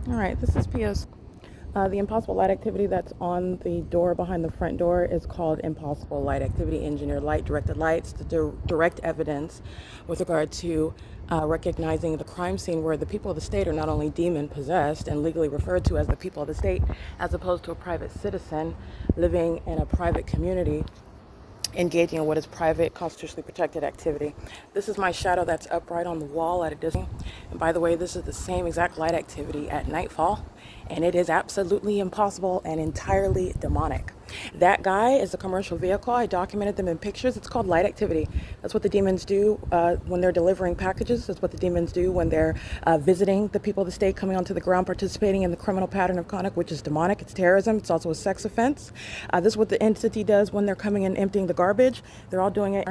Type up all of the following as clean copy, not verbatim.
All right, this is P.O.C. The impossible light activity that's on the door behind the front door is called impossible light activity, engineered light, directed lights, the direct evidence with regard to recognizing the crime scene where the people of the state are not only demon possessed and legally referred to as the people of the state, as opposed to a private citizen living in a private community engaging in what is private, constitutionally protected activity. This is my shadow that's upright on the wall at a distance. And by the way, this is the same exact light activity at nightfall, and it is absolutely impossible and entirely demonic. That guy is a commercial vehicle. I documented them in pictures. It's called light activity. That's what the demons do when they're delivering packages. That's what the demons do when they're visiting the people of the state, coming onto the ground, participating in the criminal pattern of conduct, which is demonic. It's terrorism. It's also a sex offense. This is what the entity does when they're coming and emptying the garbage. They're all doing it,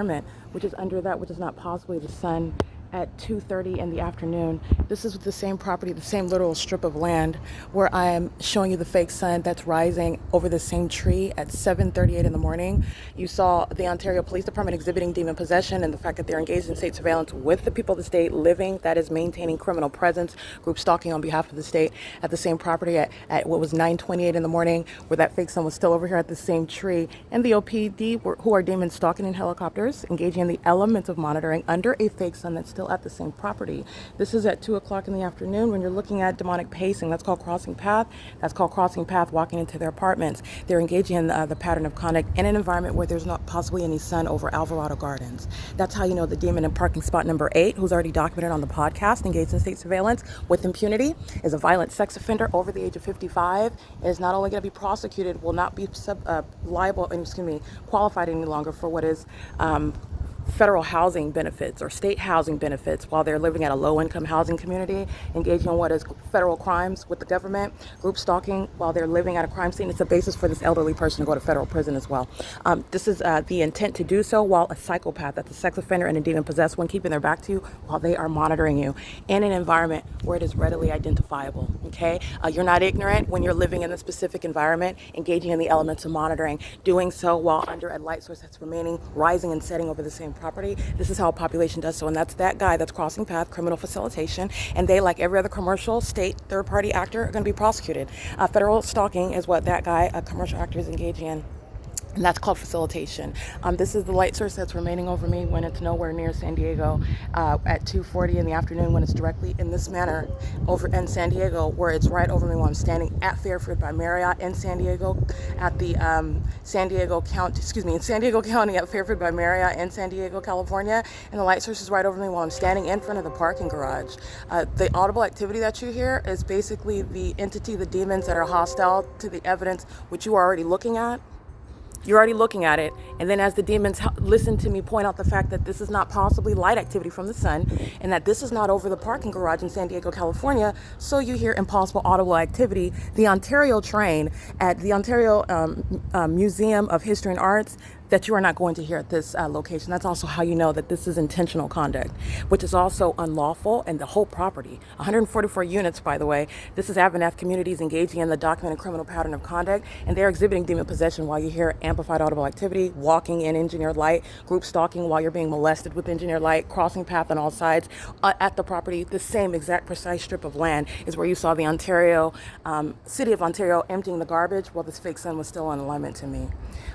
which is under that, which is not possibly the sun at 2:30 in the afternoon. This is the same property, the same literal strip of land where I am showing you the fake sun that's rising over the same tree at 7:38 in the morning. You saw the Ontario Police Department exhibiting demon possession and the fact that they're engaged in state surveillance with the people of the state, living, that is maintaining criminal presence, group stalking on behalf of the state at the same property at what was 9:28 in the morning, where that fake sun was still over here at the same tree. And the OPD, who are demon stalking in helicopters, engaging in the elements of monitoring under a fake sun that's still at the same property. This is at 2 o'clock in the afternoon when you're looking at demonic pacing. That's called crossing path. That's called crossing path, walking into their apartments. They're engaging in the pattern of conduct in an environment where there's not possibly any sun over Alvarado Gardens. That's how you know the demon in parking spot number 8, who's already documented on the podcast, engaged in state surveillance with impunity, is a violent sex offender over the age of 55, is not only going to be prosecuted, will not be qualified any longer for what is federal housing benefits or state housing benefits while they're living at a low-income housing community, engaging in what is federal crimes with the government, group stalking while they're living at a crime scene. It's a basis for this elderly person to go to federal prison as well. This is the intent to do so while a psychopath, that's a sex offender and a demon possessed one, keeping their back to you while they are monitoring you in an environment where it is readily identifiable, okay? You're not ignorant when you're living in a specific environment, engaging in the elements of monitoring, doing so while under a light source that's remaining, rising and setting over the same property. This is how a population does so, and that's that guy that's crossing path, criminal facilitation, and they, like every other commercial state third-party actor, are going to be prosecuted. Federal stalking is what that guy, a commercial actor, is engaging in. And that's called facilitation. This is the light source that's remaining over me when it's nowhere near San Diego at 2:40 in the afternoon, when it's directly in this manner over in San Diego, where it's right over me while I'm standing at Fairfield by Marriott in San Diego at the in San Diego County at Fairfield by Marriott in San Diego, California. And the light source is right over me while I'm standing in front of the parking garage. The audible activity that you hear is basically the entity, the demons that are hostile to the evidence, which you are already looking at. You're already looking at it, and then as the demons listen to me point out the fact that this is not possibly light activity from the sun, and that this is not over the parking garage in San Diego, California, so you hear impossible audible activity. The Ontario train at the Ontario Museum of History and Arts, that you are not going to hear at this location. That's also how you know that this is intentional conduct, which is also unlawful, and the whole property, 144 units, by the way. This is Abernathy communities engaging in the documented criminal pattern of conduct, and they're exhibiting demon possession while you hear amplified audible activity, walking in engineered light, group stalking while you're being molested with engineered light, crossing path on all sides at the property. The same exact precise strip of land is where you saw the city of Ontario emptying the garbage while this fake sun was still in alignment to me.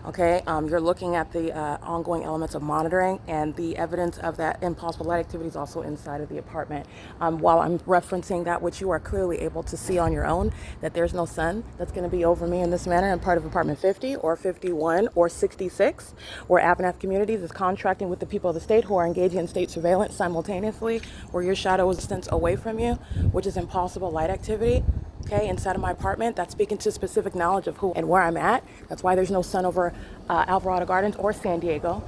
Okay, you're looking at the ongoing elements of monitoring, and the evidence of that impossible light activity is also inside of the apartment. While I'm referencing that, which you are clearly able to see on your own, that there's no sun that's going to be over me in this manner. I'm part of apartment 50 or 51 or 66, where Abernathy Communities is contracting with the people of the state who are engaging in state surveillance simultaneously, where your shadow is distanced away from you, which is impossible light activity. Okay, inside of my apartment, that's speaking to specific knowledge of who and where I'm at. That's why there's no sun over Alvarado Gardens or San Diego.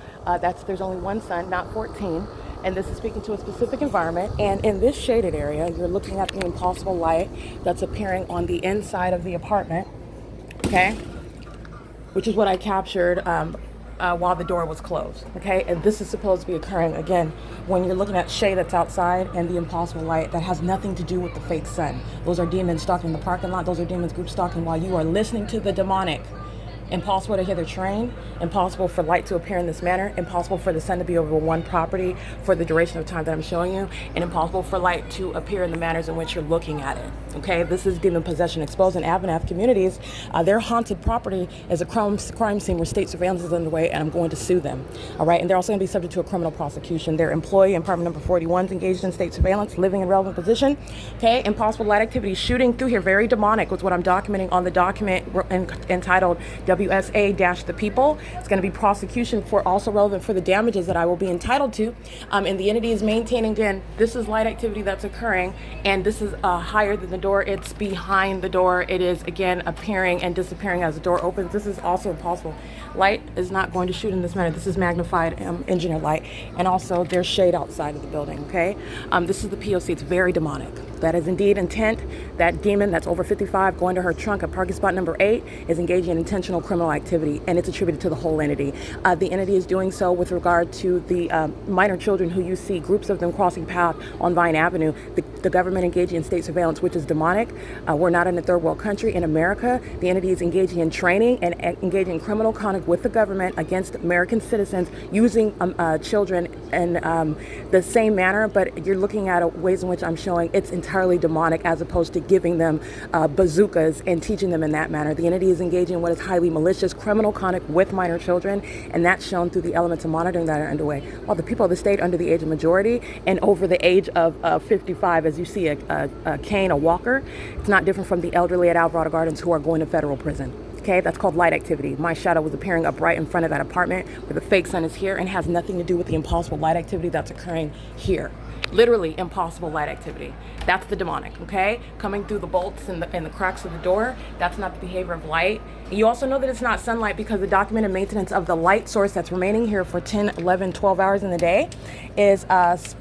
There's only one sun, not 14. And this is speaking to a specific environment. And in this shaded area, you're looking at the impossible light that's appearing on the inside of the apartment, okay? Which is what I captured while the door was closed, okay? And this is supposed to be occurring, again, when you're looking at shade that's outside and the impossible light that has nothing to do with the fake sun. Those are demons stalking the parking lot. Those are demons group stalking while you are listening to the demonic Impossible to hither train, impossible for light to appear in this manner, impossible for the sun to be over one property for the duration of time that I'm showing you, and impossible for light to appear in the manners in which you're looking at it. Okay, this is demon possession exposed in Abanath communities. Their haunted property is a crime scene where state surveillance is underway, and I'm going to sue them. All right, and they're also going to be subject to a criminal prosecution. Their employee in apartment number 41 is engaged in state surveillance, living in relevant position. Okay, impossible light activity shooting through here, very demonic, was what I'm documenting on the document entitled WSA-the People. It's going to be prosecution for also relevant for the damages that I will be entitled to. And the entity is maintaining, again, this is light activity that's occurring, and this is higher than the door. It's behind the door. It is, again, appearing and disappearing as the door opens. This is also impossible. Light is not going to shoot in this manner. This is magnified engineer light. And also there's shade outside of the building, okay? This is the P.O.C. It's very demonic. That is indeed intent. That demon that's over 55 going to her trunk at parking spot number 8 is engaging in intentional criminal activity, and it's attributed to the whole entity. The entity is doing so with regard to the minor children who you see, groups of them crossing path on Vine Avenue. The government engaging in state surveillance, which is demonic. We're not in a third world country. In America, the entity is engaging in training and engaging in criminal conduct with the government against American citizens using children in the same manner, but you're looking at ways in which I'm showing it's entirely demonic as opposed to giving them bazookas and teaching them in that manner. The entity is engaging in what is highly malicious criminal conduct with minor children, and that's shown through the elements of monitoring that are underway. While the people of the state under the age of majority and over the age of 55, as you see a cane, a walker, it's not different from the elderly at Alvarado Gardens who are going to federal prison. Okay, that's called light activity. My shadow was appearing up right in front of that apartment where the fake sun is here, and has nothing to do with the impossible light activity that's occurring here. Literally impossible light activity. That's the demonic, okay? Coming through the bolts and the cracks of the door, that's not the behavior of light. And you also know that it's not sunlight because the documented maintenance of the light source that's remaining here for 10, 11, 12 hours in the day is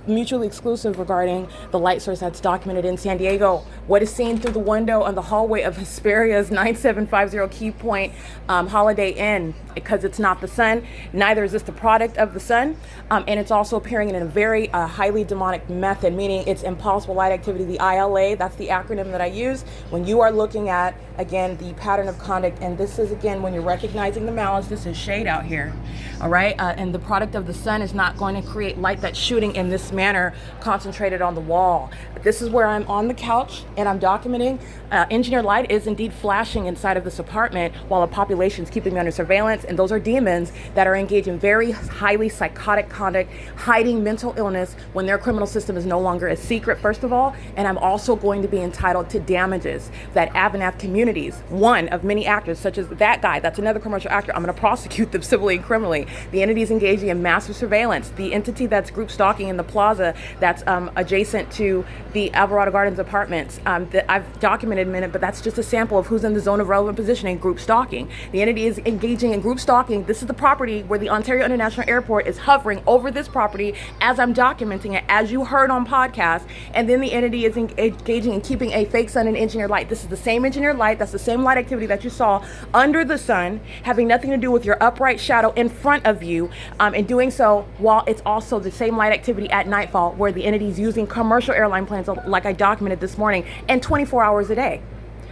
mutually exclusive regarding the light source that's documented in San Diego. What is seen through the window on the hallway of Hesperia's 9750 Key Point Holiday Inn, because it's not the sun, neither is this the product of the sun, and it's also appearing in a very highly demonic method, meaning it's impossible light activity. The ILA, that's the acronym that I use when you are looking at, again, the pattern of conduct. And this is, again, when you're recognizing the malice, this is shade out here, all right? And the product of the sun is not going to create light that's shooting in this manner concentrated on the wall. This is where I'm on the couch and I'm documenting engineer light is indeed flashing inside of this apartment while a population is keeping me under surveillance, and those are demons that are engaged in very highly psychotic conduct, hiding mental illness when their criminal system is no longer a secret, first of all. And I'm also going to be entitled to damages that Abanath communities, one of many actors such as that guy, that's another commercial actor, I'm going to prosecute them civilly and criminally. The entity is engaging in massive surveillance. The entity that's group stalking in the plaza that's adjacent to the Alvarado Gardens apartments, that I've documented in a minute, but that's just a sample of who's in the zone of relevant position in group stalking. The entity is engaging in group stalking. This is the property where the Ontario International Airport is hovering over this property as I'm documenting it, as you heard on podcast. And then the entity is engaging in keeping a fake sun and engineered light. This is the same engineered light, that's the same light activity that you saw under the sun, having nothing to do with your upright shadow in front of you, and doing so while it's also the same light activity at nightfall where the entity is using commercial airline planes like I documented this morning, and 24 hours a day.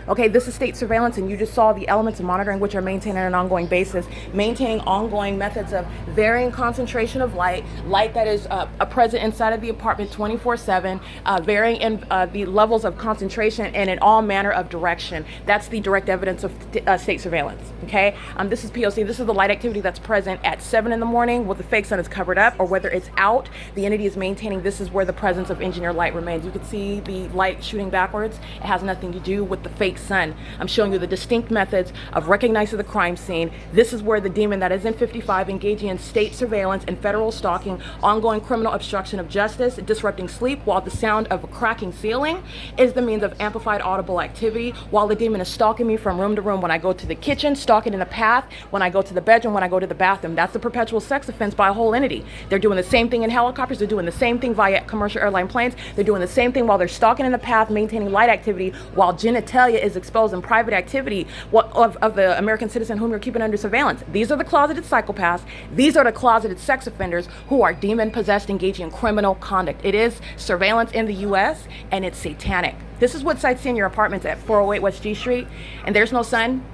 Okay, this is state surveillance, and you just saw the elements of monitoring which are maintained on an ongoing basis, maintaining ongoing methods of varying concentration of light that is present inside of the apartment 24/7, varying in the levels of concentration and in all manner of direction. That's the direct evidence of state surveillance, okay? This is P.O.C. This is the light activity that's present at 7 in the morning where the fake sun is covered up, or whether it's out, the entity is maintaining this is where the presence of engineer light remains. You can see the light shooting backwards. It has nothing to do with the fake sun. I'm showing you the distinct methods of recognizing the crime scene. This is where the demon that is in 55 engaging in state surveillance and federal stalking, ongoing criminal obstruction of justice, disrupting sleep while the sound of a cracking ceiling is the means of amplified audible activity, while the demon is stalking me from room to room when I go to the kitchen, stalking in the path, when I go to the bedroom, when I go to the bathroom. That's the perpetual sex offense by a whole entity. They're doing the same thing in helicopters. They're doing the same thing via commercial airline planes. They're doing the same thing while they're stalking in the path, maintaining light activity, while genitalia is exposed in private activity of the American citizen whom you're keeping under surveillance. These are the closeted psychopaths. These are the closeted sex offenders who are demon-possessed, engaging in criminal conduct. It is surveillance in the U.S., and it's satanic. This is Woodside, in your apartments at 408 West G Street, and there's no sun.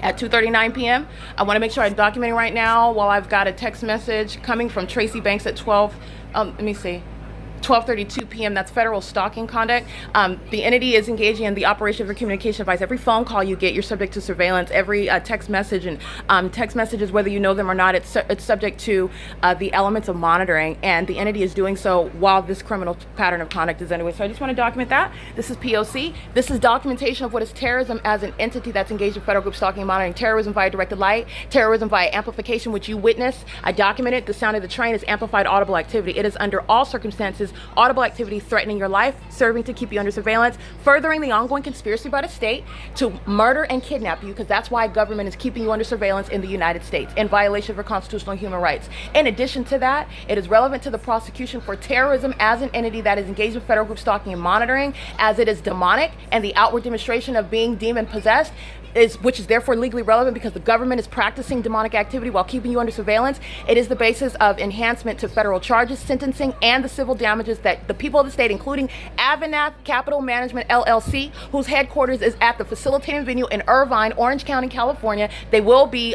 at 2:39 p.m. I want to make sure I'm documenting right now while I've got a text message coming from Tracy Banks at 12:32 p.m. That's federal stalking conduct. The entity is engaging in the operation of your communication device. Every phone call you get, you're subject to surveillance. Every text message and text messages, whether you know them or not, it's subject to the elements of monitoring, and the entity is doing so while this criminal pattern of conduct is underway. So I just want to document that. This is P.O.C. This is documentation of what is terrorism as an entity that's engaged in federal group stalking and monitoring. Terrorism via directed light, terrorism via amplification, which you witness. I documented. The sound of the train is amplified audible activity. It is under all circumstances audible activity threatening your life, serving to keep you under surveillance, furthering the ongoing conspiracy by the state to murder and kidnap you, because that's why government is keeping you under surveillance in the United States in violation of your constitutional and human rights. In addition to that, it is relevant to the prosecution for terrorism as an entity that is engaged in federal group stalking and monitoring, as it is demonic and the outward demonstration of being demon possessed, which is therefore legally relevant because the government is practicing demonic activity while keeping you under surveillance. It is the basis of enhancement to federal charges, sentencing, and the civil damages that the people of the state, including Avanath Capital Management LLC, whose headquarters is at the facilitating venue in Irvine, Orange County, California. They will be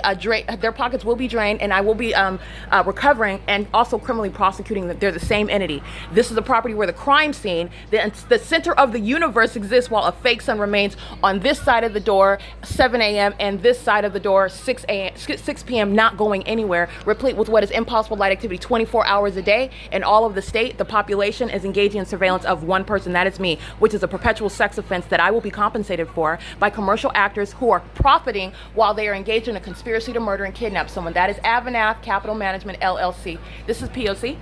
their pockets will be drained, and I will be recovering and also criminally prosecuting them. They're the same entity. This is a property where the crime scene, the center of the universe, exists, while a fake sun remains on this side of the door 7 a.m. and this side of the door 6 p.m. not going anywhere, replete with what is impossible light activity 24 hours a day. In all of the state, the population is engaging in surveillance of one person, that is me, which is a perpetual sex offense that I will be compensated for by commercial actors who are profiting while they are engaged in a conspiracy to murder and kidnap someone. That is Avanath Capital Management LLC. This is P.O.C.